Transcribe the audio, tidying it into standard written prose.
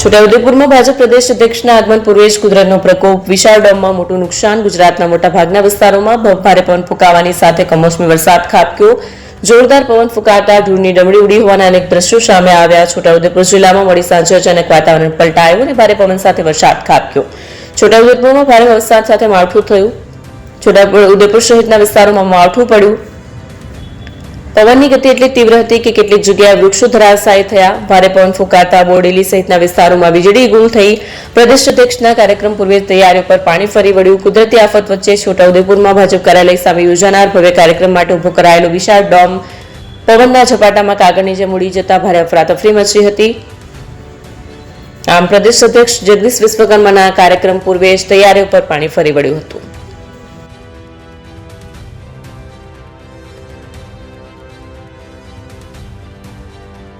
છોટાઉદેપુરમાં ભાજપ પ્રદેશ અધ્યક્ષના આગમન પૂર્વે જ કુદરતનો પ્રકોપ, વિશાળ ડેમમાં મોટું નુકસાન. ગુજરાતના મોટાભાગના વિસ્તારોમાં ભારે પવન ફૂંકાવાની સાથે કમોસમી વરસાદ ખાબક્યો. જોરદાર પવન ફૂંકાતા ધૂળની ડમરી ઉડી હોવાના અનેક દ્રશ્યો સામે આવ્યા. છોટાઉદેપુર જિલ્લામાં મોડી સાંજે અચાનક વાતાવરણ પલટાયું અને ભારે પવન સાથે વરસાદ ખાબક્યો. છોટાઉદેપુરમાં ભારે વરસાદ સાથે માવઠું થયું. છોટાઉદેપુર સહિતના વિસ્તારોમાં માવઠું પડ્યું. પવનની ગતિ એટલી તીવ્ર હતી કે કેટલીક જગ્યાએ વૃક્ષો ધરાશાયી થયા. ભારે પવન ફૂંકાતા બોડેલી સહિતના વિસ્તારોમાં વીજળી ગુલ થઈ. પ્રદેશ અધ્યક્ષના કાર્યક્રમ પૂર્વે તૈયારીઓ પર પાણી ફરી વળ્યું. કુદરતી આફત વચ્ચે છોટાઉદેપુરમાં ભાજપ કાર્યાલય સામે યોજાનાર ભવ્ય કાર્યક્રમ માટે ઉભો કરાયેલો વિશાળ ડોમ પવનના ઝપાટામાં કાગળની જેમ ઉડી જતા ભારે અફરાતફરી મચી હતી. આમ પ્રદેશ અધ્યક્ષ જગદીશ વિશ્વકર્માના કાર્યક્રમ પૂર્વે જ તૈયારીઓ પર પાણી ફરી વળ્યું હતું.